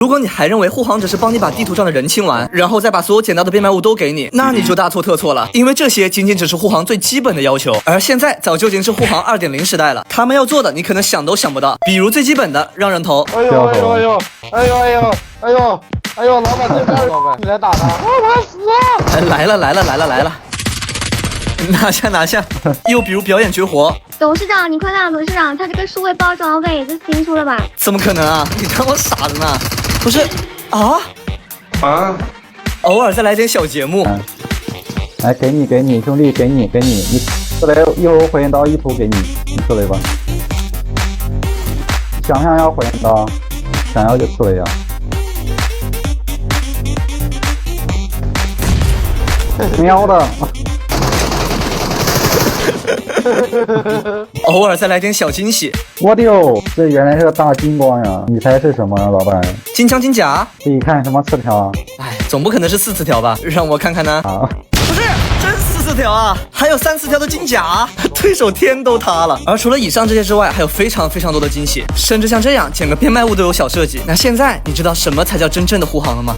如果你还认为护航只是帮你把地图上的人清完，然后再把所有捡到的变卖物都给你，那你就大错特错了。因为这些仅仅只是护航最基本的要求，而现在早就已经是护航2.0时代了。他们要做的你可能想都想不到，比如最基本的让人头。哎呦哎呦哎呦哎呦哎呦哎呦哎呦，老板这边老板，你来打他，我死啊！来了，拿下拿下。又比如表演绝活。董事长，你快看，董事长，他这个数位包装位这是新出的吧？怎么可能啊？你当我傻子呢？不是啊，偶尔再来点小节目。来，给你，兄弟，给你，你出来一会儿火焰刀一图给你，你出来吧。想不想要火焰刀？想要就出来呀。喵的。偶尔再来点小惊喜。我的哟，这原来是个大金光呀！你猜是什么呀，老板？金枪金甲。这一看什么词条啊？哎，总不可能是4词条吧？让我看看呢。啊，不是，真4词条啊！还有3词条的金甲，对手天都塌了。而除了以上这些之外，还有非常多的惊喜，甚至像这样捡个变卖物都有小设计。那现在你知道什么才叫真正的护航了吗？